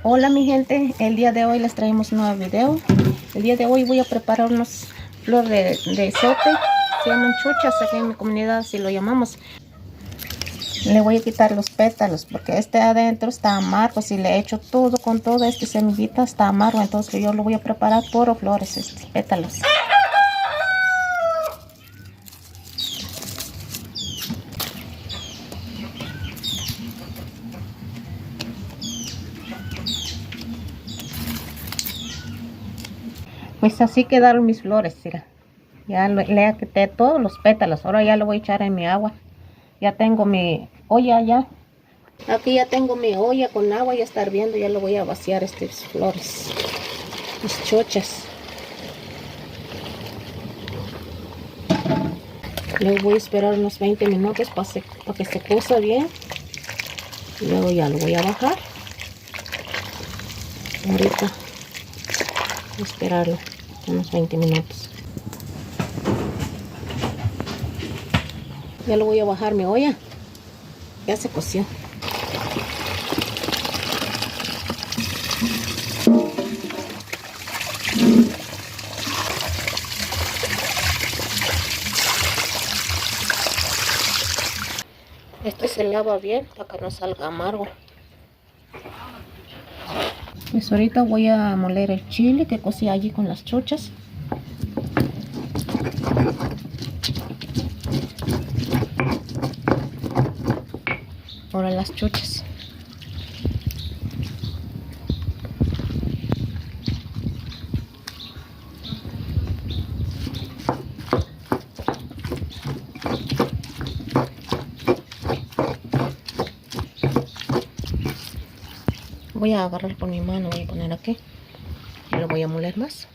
Hola mi gente, el día de hoy les traemos un nuevo video. El día de hoy voy a preparar unos flores de ezote. Se llaman chuchas aquí en mi comunidad, así lo llamamos. Le voy a quitar los pétalos porque este adentro está amargo. Si le echo todo con toda esta semillita está amargo, entonces yo lo voy a preparar puro flores, estos pétalos. Pues así quedaron mis flores, mira. Ya le quité todos los pétalos. Ahora ya lo voy a echar en mi agua. Ya tengo mi olla ya. Aquí ya tengo mi olla con agua, ya está hirviendo. Ya lo voy a vaciar estas flores, mis chochas. Luego voy a esperar unos 20 minutos para que se cosa bien. Luego ya lo voy a bajar. Ahorita voy a esperarlo unos 20 minutos. Ya lo voy a bajar mi olla. Ya se coció. Esto se lava bien para que no salga amargo. Pues ahorita voy a moler el chile que cocí allí con las chuchas. Ahora las chuchas. Voy a agarrar con mi mano, voy a poner aquí y lo voy a moler más.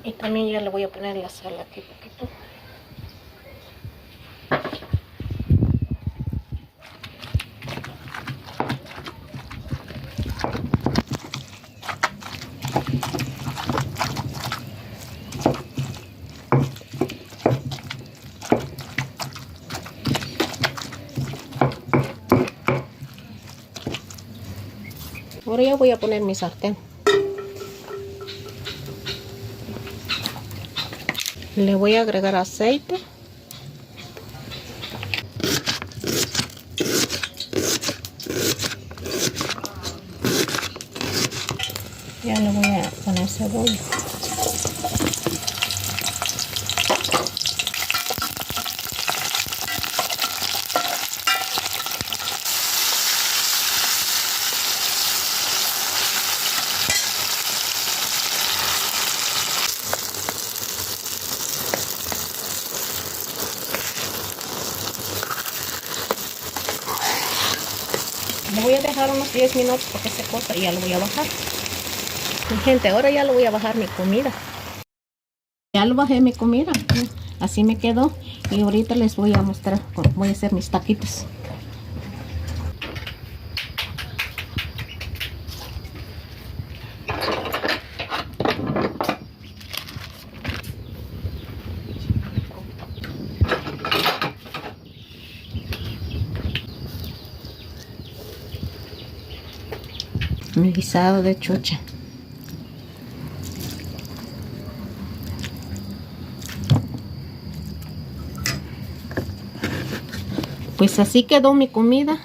Y también ya le voy a poner la sal aquí poquito. Ahora ya voy a poner mi sartén. Le voy a agregar aceite. Ya le voy a poner cebolla. Le voy a dejar unos 10 minutos para que se cosa y ya lo voy a bajar. Mi gente, ahora ya lo voy a bajar mi comida. Ya lo bajé mi comida. Así me quedó. Y ahorita les voy a mostrar cómo voy a hacer mis taquitos. Mi guisado de chucha. Pues así quedó mi comida.